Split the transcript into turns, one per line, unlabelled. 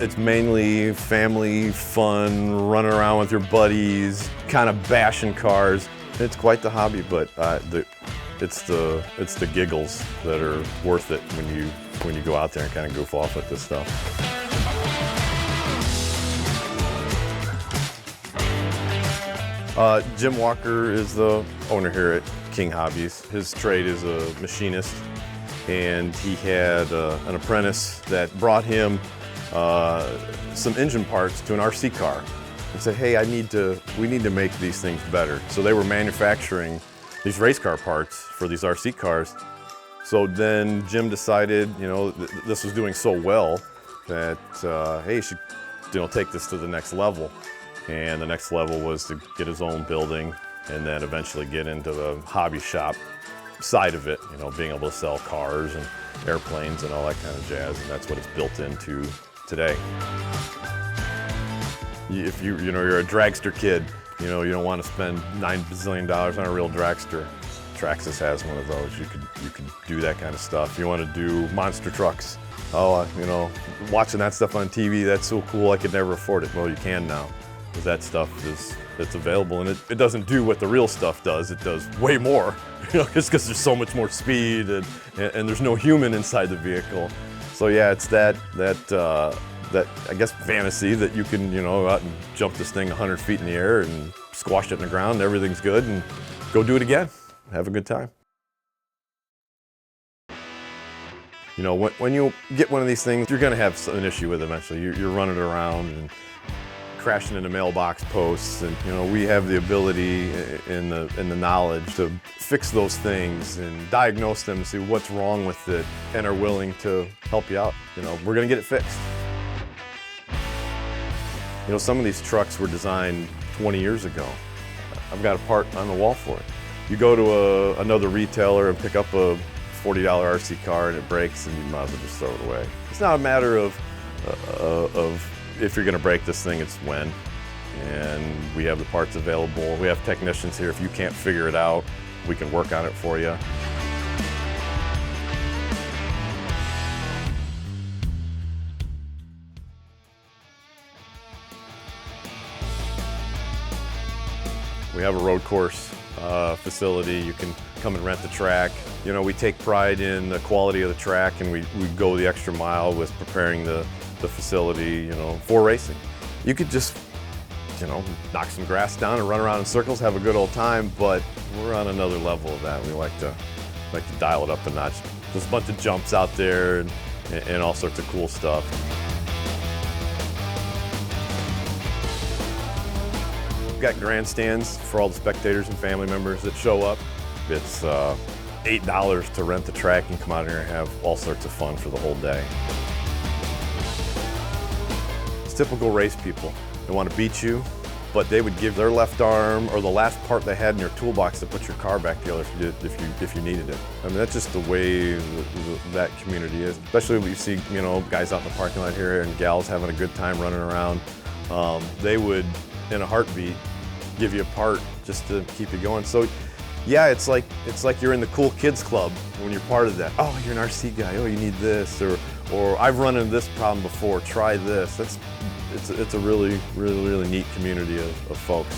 It's mainly family fun, running around with your buddies, kind of bashing cars. It's quite the hobby, but it's the giggles that are worth it when you go out there and kind of goof off with this stuff. Jim Walker is the owner here at King Hobbies. His trade is a machinist, and he had an apprentice that brought him some engine parts to an RC car and said, hey, we need to make these things better. So they were manufacturing these race car parts for these RC cars. So then Jim decided, this was doing so well that, hey, you should, take this to the next level. And the next level was to get his own building and then eventually get into the hobby shop side of it, being able to sell cars and airplanes and all that kind of jazz, and that's what it's built into today. If you're a dragster kid, you don't want to spend $9 bazillion on a real dragster. Traxxas has one of those. You could do that kind of stuff. You want to do monster trucks. Watching that stuff on TV, that's so cool, I could never afford it. Well, you can now. Because that stuff it's available, and it doesn't do what the real stuff does. It does way more, just because there's so much more speed and there's no human inside the vehicle. So yeah, it's that I guess fantasy that you can go out and jump this thing 100 feet in the air and squash it in the ground, and everything's good, and go do it again. Have a good time. When you get one of these things, you're going to have an issue with it eventually. You're running around and crashing into mailbox posts, and we have the ability and the knowledge to fix those things and diagnose them and see what's wrong with it, and are willing to help you out. We're going to get it fixed. Some of these trucks were designed 20 years ago. I've got a part on the wall for it. You go to another retailer and pick up a $40 RC car and it breaks, and you might as well just throw it away. It's not a matter of if you're going to break this thing, it's when. And we have the parts available. We have technicians here. If you can't figure it out, we can work on it for you. We have a road course facility. You can come and rent the track. We take pride in the quality of the track, and we go the extra mile with preparing the facility, for racing. You could just, knock some grass down and run around in circles, have a good old time, but we're on another level of that. We like to dial it up a notch. There's a bunch of jumps out there and all sorts of cool stuff. We've got grandstands for all the spectators and family members that show up. It's $8 to rent the track and come out here and have all sorts of fun for the whole day. Typical race people. They want to beat you, but they would give their left arm or the last part they had in your toolbox to put your car back together if you needed it. I mean, that's just the way that community is. Especially when you see guys out in the parking lot here and gals having a good time running around. They would, in a heartbeat, give you a part just to keep you going. So yeah, it's like you're in the cool kids club when you're part of that. Oh, you're an RC guy. Oh, you need this, or I've run into this problem before. Try this. It's a really neat community of folks.